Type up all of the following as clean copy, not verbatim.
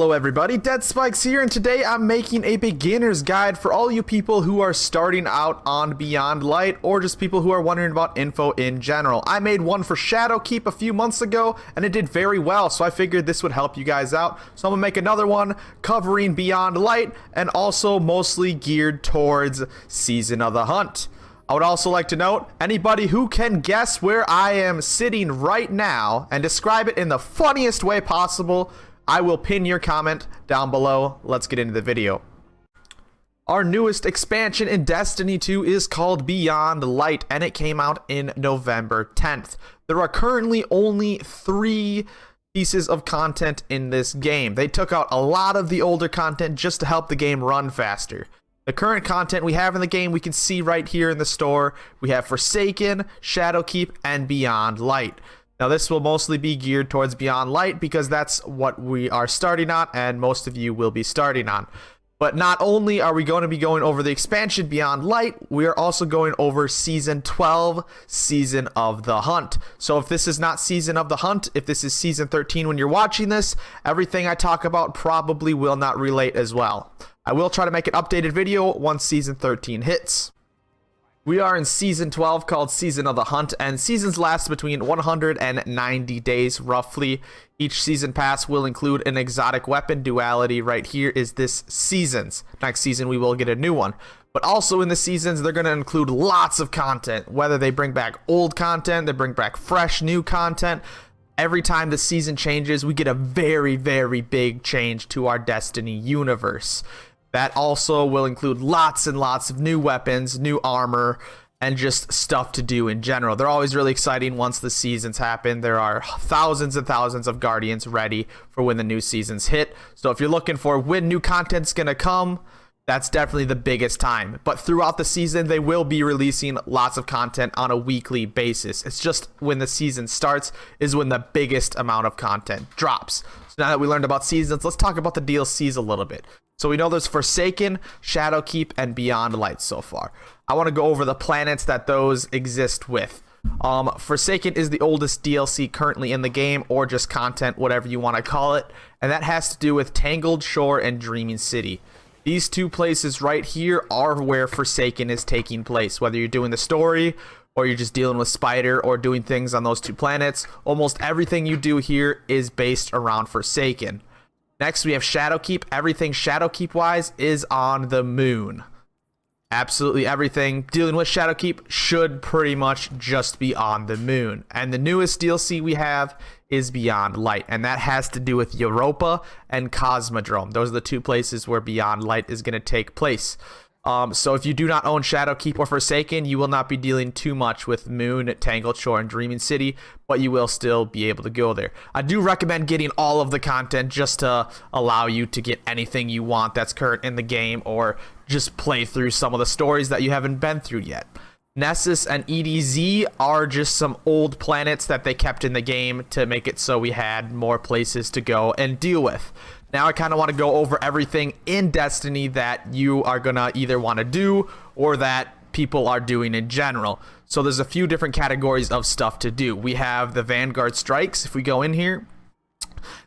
Hello everybody, Dead Spikes here, and today I'm making a beginner's guide for all you people who are starting out on Beyond Light, or just people who are wondering about info in general. I made one for Shadowkeep a few months ago, and it did very well, so I figured this would help you guys out. So I'm gonna make another one covering Beyond Light, and also mostly geared towards Season of the Hunt. I would also like to note, anybody who can guess where I am sitting right now and describe it in the funniest way possible, I will pin your comment down below. Let's get into the video. Our newest expansion in Destiny 2 is called Beyond Light, and it came out in November 10th. There are currently only 3 pieces of content in this game. They took out a lot of the older content just to help the game run faster. The current content we have in the game we can see right here in the store. We have Forsaken, Shadowkeep, and Beyond Light. Now this will mostly be geared towards Beyond Light because that's what we are starting on and most of you will be starting on. But not only are we going to be going over the expansion Beyond Light, we are also going over Season 12, Season of the Hunt. So if this is not Season of the Hunt, if this is Season 13 when you're watching this, everything I talk about probably will not relate as well. I will try to make an updated video once Season 13 hits. We are in Season 12 called Season of the Hunt, and seasons last between 190 days roughly. Each season pass will include an exotic weapon. Duality right here is this season's. Next season we will get a new one. But also in the seasons they're going to include lots of content. Whether they bring back old content, they bring back fresh new content. Every time the season changes we get a very, very big change to our Destiny universe. That also will include lots and lots of new weapons, new armor, and just stuff to do in general. They're always really exciting once the seasons happen. There are thousands and thousands of Guardians ready for when the new seasons hit. So if you're looking for when new content's gonna come, that's definitely the biggest time. But throughout the season, they will be releasing lots of content on a weekly basis. It's just when the season starts is when the biggest amount of content drops. So now that we learned about seasons, let's talk about the DLCs a little bit. So we know there's Forsaken, Shadowkeep, and Beyond Light so far. I want to go over the planets that those exist with. Forsaken is the oldest DLC currently in the game, or just content, whatever you want to call it. And that has to do with Tangled Shore and Dreaming City. These two places right here are where Forsaken is taking place. Whether you're doing the story, or you're just dealing with Spider, or doing things on those 2 planets, almost everything you do here is based around Forsaken. Next, we have Shadowkeep. Everything Shadowkeep-wise is on the moon. Absolutely everything dealing with Shadowkeep should pretty much just be on the moon. And the newest DLC we have is Beyond Light, and that has to do with Europa and Cosmodrome. Those are the 2 places where Beyond Light is going to take place. So if you do not own Shadowkeep or Forsaken, you will not be dealing too much with Moon, Tangled Shore, and Dreaming City, but you will still be able to go there. I do recommend getting all of the content just to allow you to get anything you want that's current in the game, or just play through some of the stories that you haven't been through yet. Nessus and EDZ are just some old planets that they kept in the game to make it so we had more places to go and deal with. Now I kind of want to go over everything in Destiny that you are going to either want to do or that people are doing in general. So there's a few different categories of stuff to do. We have the Vanguard strikes. If we go in here,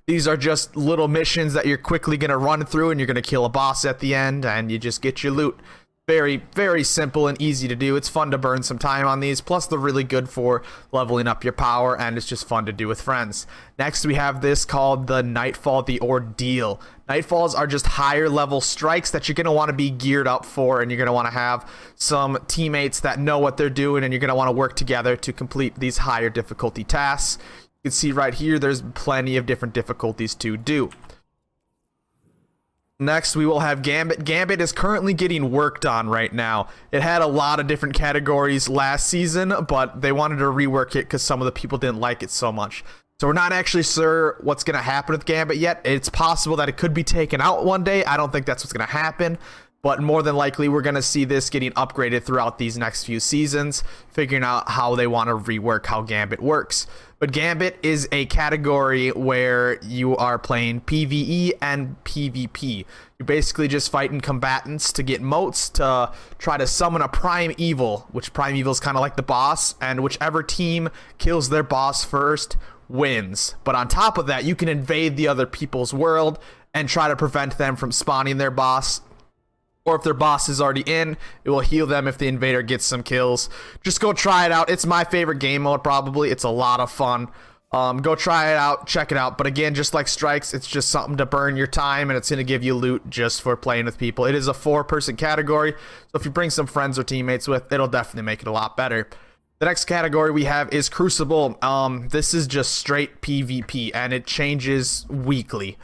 these are just little missions that you're quickly going to run through, and you're going to kill a boss at the end and you just get your loot. Very, very simple and easy to do. It's fun to burn some time on these. Plus, they're really good for leveling up your power, and it's just fun to do with friends. Next, we have this called the Nightfall, the Ordeal. Nightfalls are just higher level strikes that you're going to want to be geared up for, and you're going to want to have some teammates that know what they're doing, and you're going to want to work together to complete these higher difficulty tasks. You can see right here, there's plenty of different difficulties to do. Next, we will have Gambit. Gambit is currently getting worked on right now. It had a lot of different categories last season, but they wanted to rework it because some of the people didn't like it so much. So we're not actually sure what's going to happen with Gambit yet. It's possible that it could be taken out one day. I don't think that's what's going to happen, but more than likely we're going to see this getting upgraded throughout these next few seasons, figuring out how they want to rework how Gambit works. But Gambit is a category where you are playing PvE and PvP. You're basically just fighting combatants to get motes to try to summon a Prime Evil, which Prime Evil is kind of like the boss, and whichever team kills their boss first wins. But on top of that, you can invade the other people's world and try to prevent them from spawning their boss. Or if their boss is already in, it will heal them if the invader gets some kills. Just go try it out. It's my favorite game mode, probably. It's a lot of fun. Go try it out, check it out. But again, just like Strikes, it's just something to burn your time, and it's going to give you loot just for playing with people. It is a 4-person category, so if you bring some friends or teammates with, it'll definitely make it a lot better. The next category we have is Crucible. This is just straight PvP, and it changes weekly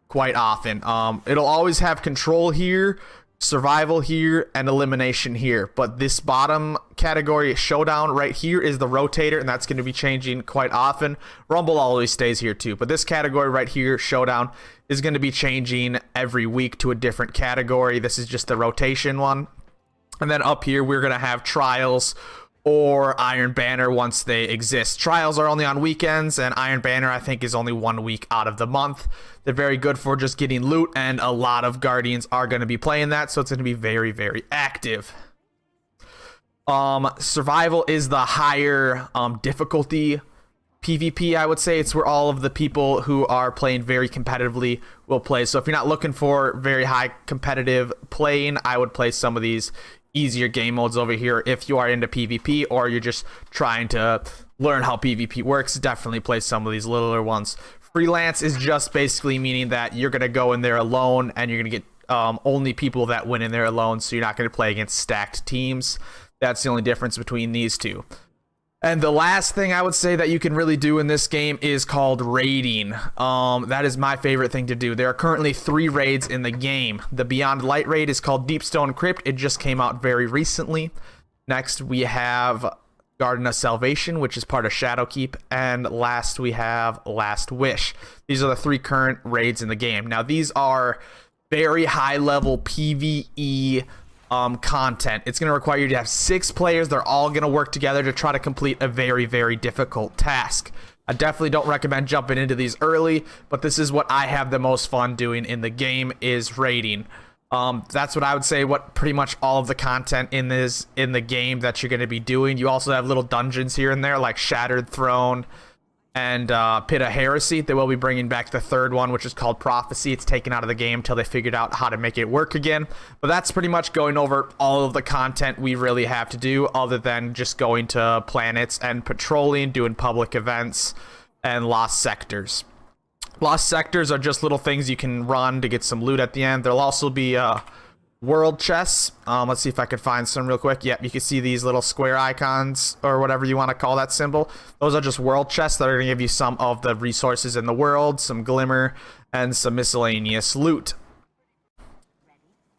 quite often. It'll always have control here, survival here, and elimination here. But this bottom category, showdown right here, is the rotator, and that's going to be changing quite often. Rumble always stays here too, but this category right here, showdown, is going to be changing every week to a different category. This is just the rotation one. And then up here, we're going to have trials or Iron Banner once they exist. Trials are only on weekends, and Iron Banner, I think, is only 1 week out of the month. They're very good for just getting loot, and a lot of Guardians are going to be playing that, so it's going to be very, very active. Survival is the higher difficulty PvP, I would say. It's where all of the people who are playing very competitively will play. So if you're not looking for very high competitive playing, I would play some of these easier game modes over here. If you are into PvP or you're just trying to learn how PvP works, definitely play some of these littler ones. Freelance is just basically meaning that you're going to go in there alone, and you're going to get only people that win in there alone, so you're not going to play against stacked teams. That's the only difference between these two. And the last thing I would say that you can really do in this game is called raiding. That is my favorite thing to do. There are currently 3 raids in the game. The Beyond Light raid is called Deepstone Crypt. It just came out very recently. Next, we have Garden of Salvation, which is part of Shadowkeep. And last, we have Last Wish. These are the 3 current raids in the game. Now, these are very high-level PvE content. It's going to require you to have 6 players. They're all going to work together to try to complete a very, very difficult task. I definitely don't recommend jumping into these early, but this is what I have the most fun doing in the game, is raiding. That's what I would say what pretty much all of the content in the game that you're going to be doing. You also have little dungeons here and there, like Shattered Throne and Pit of Heresy. They will be bringing back the 3rd one, which is called Prophecy. It's taken out of the game until they figured out how to make it work again. But that's pretty much going over all of the content we really have to do, other than just going to planets and patrolling, doing public events, and lost sectors. Lost sectors are just little things you can run to get some loot at the end. There'll also be world chests. Let's see if I can find some real quick. Yep, you can see these little square icons, or whatever you want to call that symbol. Those are just world chests that are going to give you some of the resources in the world, some Glimmer, and some miscellaneous loot.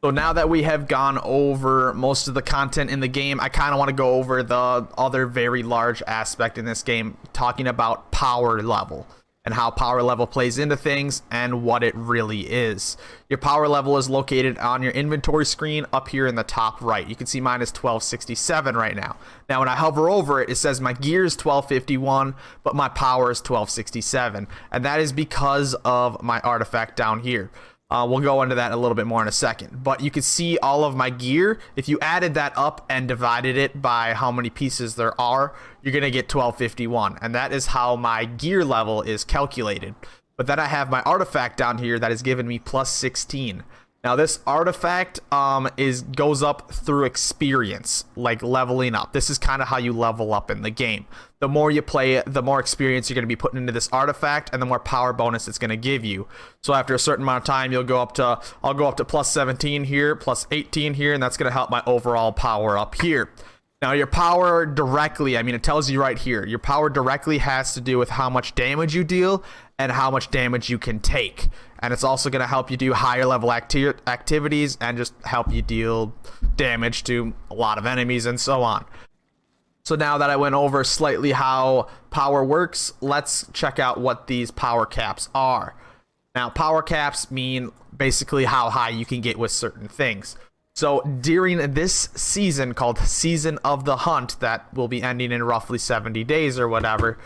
So now that we have gone over most of the content in the game, I kind of want to go over the other very large aspect in this game, talking about power level and how power level plays into things and what it really is. Your power level is located on your inventory screen up here in the top right. You can see mine is 1267 right now. Now when I hover over it, it says my gear is 1251, but my power is 1267. And that is because of my artifact down here. We'll go into that a little bit more in a second. But you can see all of my gear. If you added that up and divided it by how many pieces there are, you're going to get 1251. And that is how my gear level is calculated. But then I have my artifact down here that is giving me plus 16. Now this artifact goes up through experience, like leveling up. This is kind of how you level up in the game. The more you play it, the more experience you're going to be putting into this artifact, and the more power bonus it's going to give you. So after a certain amount of time, I'll go up to plus 17 here, plus 18 here, and that's going to help my overall power up here. Now your power directly, I mean, it tells you right here, your power directly has to do with how much damage you deal and how much damage you can take. And it's also going to help you do higher level activities and just help you deal damage to a lot of enemies and so on. So now that I went over slightly how power works, let's check out what these power caps are. Now power caps mean basically how high you can get with certain things. So during this season called Season of the Hunt that will be ending in roughly 70 days or whatever,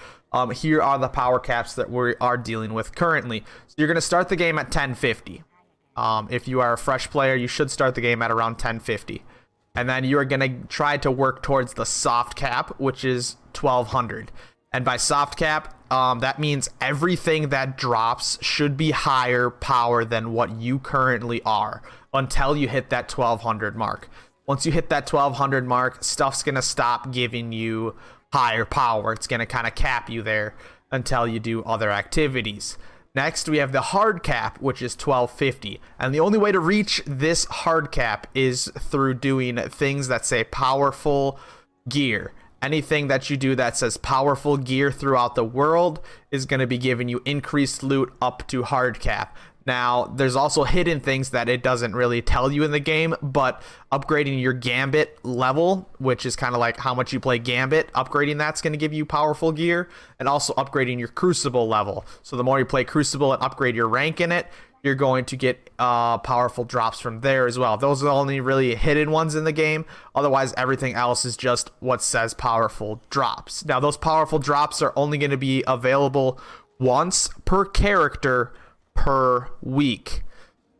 here are the power caps that we are dealing with currently. So you're going to start the game at 1050. If you are a fresh player, you should start the game at around 1050. And then you are going to try to work towards the soft cap, which is 1200. And by soft cap, that means everything that drops should be higher power than what you currently are until you hit that 1200 mark. Once you hit that 1200 mark, stuff's going to stop giving you higher power. It's going to kind of cap you there until you do other activities. Next, we have the hard cap, which is 1250. And the only way to reach this hard cap is through doing things that say powerful gear. Anything that you do that says powerful gear throughout the world is going to be giving you increased loot up to hard cap. Now, there's also hidden things that it doesn't really tell you in the game, but upgrading your Gambit level, which is kind of like how much you play Gambit, upgrading that's going to give you powerful gear, and also upgrading your Crucible level. So the more you play Crucible and upgrade your rank in it, you're going to get powerful drops from there as well. Those are the only really hidden ones in the game. Otherwise, everything else is just what says powerful drops. Now, those powerful drops are only going to be available once per character per week.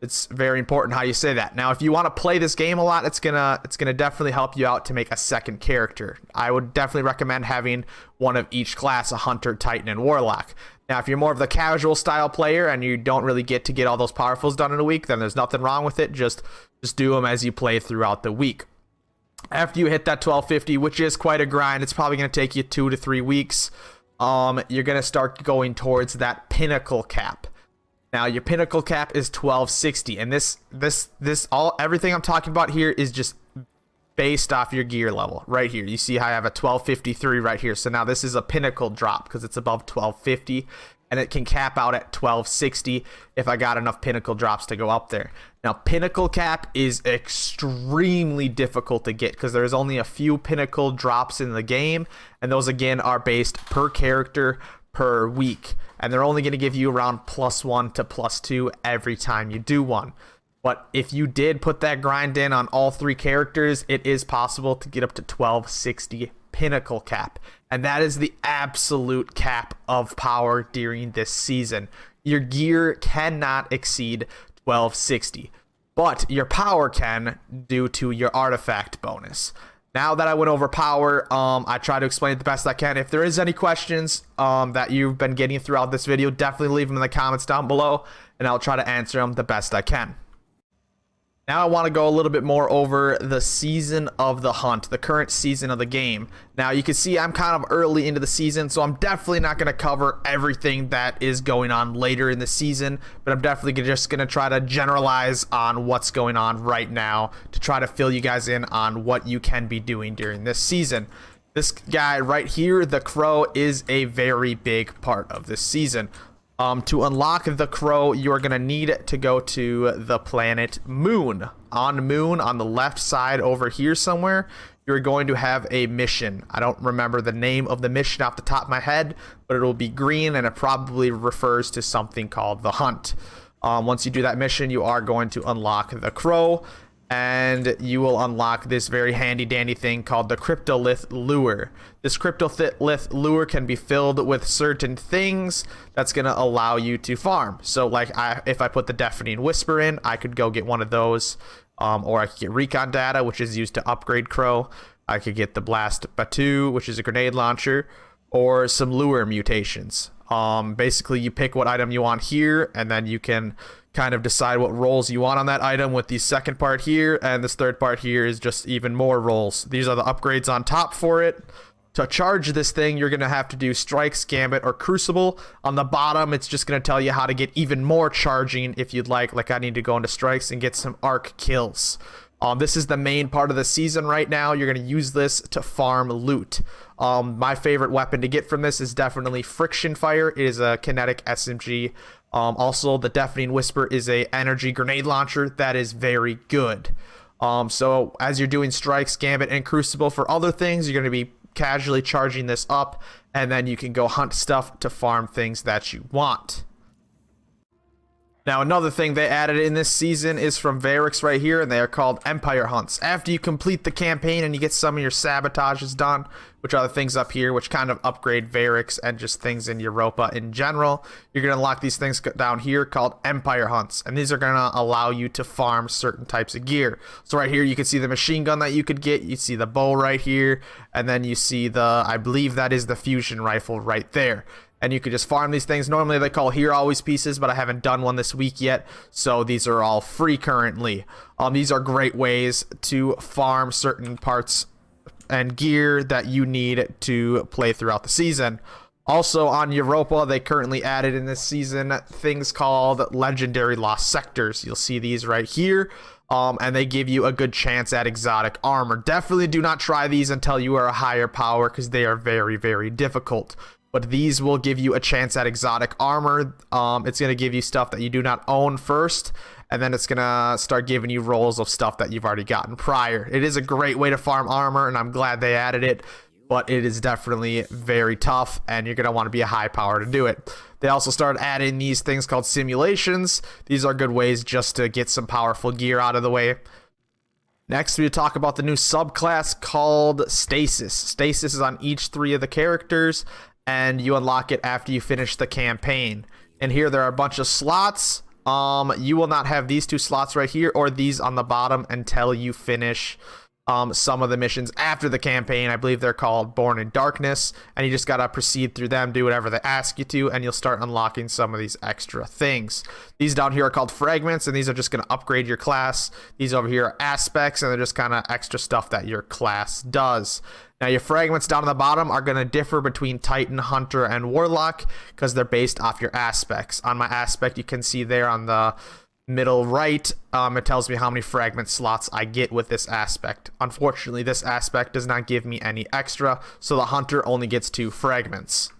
It's very important how you say that. Now, if you want to play this game a lot, it's gonna definitely help you out to make a second character. I would definitely recommend having one of each class, a Hunter, Titan, and Warlock. Now, if you're more of the casual style player and you don't really get to get all those powerfuls done in a week, then there's nothing wrong with it. Just do them as you play throughout the week. After you hit that 1250, which is quite a grind, it's probably going to take you 2 to 3 weeks. You're going to start going towards that Pinnacle Cap. Now, your Pinnacle Cap is 1260, and everything I'm talking about here is just based off your gear level right here. You see how I have a 1253 right here. So now this is a pinnacle drop because it's above 1250, and it can cap out at 1260 if I got enough pinnacle drops to go up there. Now, Pinnacle Cap is extremely difficult to get because there's only a few pinnacle drops in the game, and those again are based per character per week, and they're only going to give you around +1 to +2 every time you do one. But if you did put that grind in on all 3 characters, it is possible to get up to 1260 Pinnacle Cap. And that is the absolute cap of power during this season. Your gear cannot exceed 1260, but your power can due to your artifact bonus. Now that I went over power, I try to explain it the best I can. If there is any questions that you've been getting throughout this video, definitely leave them in the comments down below, and I'll try to answer them the best I can. Now I want to go a little bit more over the season of the hunt, the current season of the game. Now you can see I'm kind of early into the season, so I'm definitely not going to cover everything that is going on later in the season, but I'm definitely just going to try to generalize on what's going on right now to try to fill you guys in on what you can be doing during this season. This guy right here, the Crow, is a very big part of this season. To unlock the Crow, you're going to need to go to the planet Moon. On Moon, on the left side over here somewhere, you're going to have a mission. I don't remember the name of the mission off the top of my head, but it'll be green, and it probably refers to something called the Hunt. Once you do that mission, you are going to unlock the Crow, and you will unlock this very handy dandy thing called the Cryptolith Lure. This Cryptolith Lure can be filled with certain things that's going to allow you to farm. So like if I put the Deafening Whisper in, I could go get one of those, or I could get recon data, which is used to upgrade Crow. I could get the Blast Batu, which is a grenade launcher, or some lure mutations. Basically you pick what item you want here, and then you can kind of decide what rolls you want on that item with the second part here, and this third part here is just even more rolls. These are the upgrades on top for it. To charge this thing, you're going to have to do Strikes, Gambit, or Crucible. On the bottom, it's just going to tell you how to get even more charging if you'd like. Like I need to go into Strikes and get some arc kills. This is the main part of the season right now. You're going to use this to farm loot. My favorite weapon to get from this is definitely Friction Fire. It is a kinetic SMG. Also, the Deafening Whisper is a energy grenade launcher that is very good. So as you're doing Strikes, Gambit, and Crucible for other things, you're going to be casually charging this up, and then you can go hunt stuff to farm things that you want. Now, another thing they added in this season is from Varix right here, and they are called Empire Hunts. After you complete the campaign and you get some of your sabotages done, which are the things up here, which kind of upgrade Varix and just things in Europa in general, you're going to unlock these things down here called Empire Hunts, and these are going to allow you to farm certain types of gear. So right here, you can see the machine gun that you could get, you see the bow right here, and then you see the, I believe that is the fusion rifle right there. And you could just farm these things. Normally they call Herealways pieces, but I haven't done one this week yet, so these are all free currently. These are great ways to farm certain parts and gear that you need to play throughout the season. Also on Europa, they currently added in this season things called Legendary Lost Sectors. You'll see these right here. And they give you a good chance at exotic armor. Definitely do not try these until you are a higher power, because they are very, very difficult. But these will give you a chance at exotic armor. It's going to give you stuff that you do not own first, and then it's going to start giving you rolls of stuff that you've already gotten prior. It is a great way to farm armor, and I'm glad they added it, but it is definitely very tough, and you're going to want to be a high power to do it. They also started adding these things called simulations. These are good ways just to get some powerful gear out of the way. Next, we talk about the new subclass called Stasis. Stasis is on each 3 of the characters, and you unlock it after you finish the campaign. And here there are a bunch of slots. You will not have these 2 slots right here or these on the bottom until you finish some of the missions after the campaign. I believe they're called Born in Darkness, and you just gotta proceed through them, do whatever they ask you to, and you'll start unlocking some of these extra things. These down here are called Fragments, and these are just gonna upgrade your class. These over here are Aspects, and they're just kind of extra stuff that your class does. Now, your Fragments down on the bottom are going to differ between Titan, Hunter, and Warlock, because they're based off your aspects. On my aspect, you can see there on the middle right, it tells me how many fragment slots I get with this aspect. Unfortunately, this aspect does not give me any extra, so the Hunter only gets 2 fragments.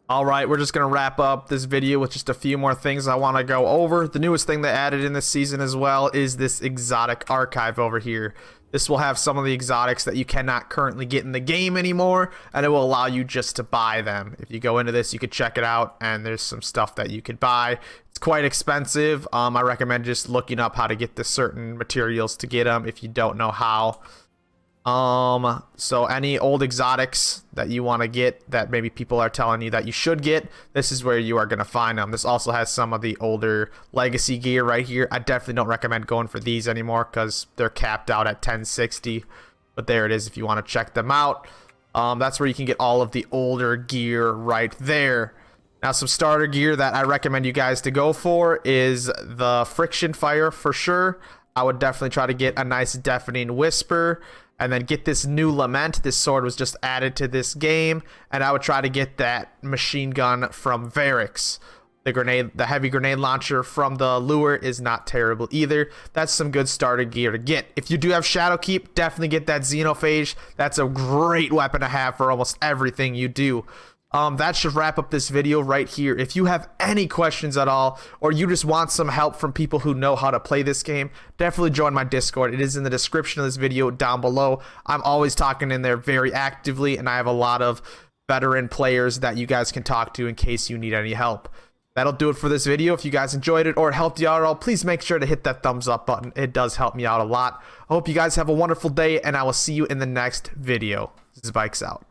Alright, we're just going to wrap up this video with just a few more things I want to go over. The newest thing they added in this season as well is this exotic archive over here. This will have some of the exotics that you cannot currently get in the game anymore, and it will allow you just to buy them. If you go into this, you could check it out, and there's some stuff that you could buy. It's quite expensive. I recommend just looking up how to get the certain materials to get them if you don't know how. So any old exotics that you want to get that maybe people are telling you that you should get, this is where you are going to find them. This also has some of the older legacy gear right here. I definitely don't recommend going for these anymore because they're capped out at 1060, but there it is if you want to check them out. That's where you can get all of the older gear right there. Now, some starter gear that I recommend you guys to go for is the Friction Fire for sure. I would definitely try to get a nice Deafening Whisper, and then get this new Lament. This sword was just added to this game, and I would try to get that machine gun from Varix. The heavy grenade launcher from the lure is not terrible either. That's some good starter gear to get. If you do have Shadowkeep, definitely get that Xenophage. That's a great weapon to have for almost everything you do. That should wrap up this video right here. If you have any questions at all, or you just want some help from people who know how to play this game, definitely join my Discord. It is in the description of this video down below. I'm always talking in there very actively, and I have a lot of veteran players that you guys can talk to in case you need any help. That'll do it for this video. If you guys enjoyed it or it helped you out at all, please make sure to hit that thumbs up button. It does help me out a lot. I hope you guys have a wonderful day, and I will see you in the next video. This is Bikes out.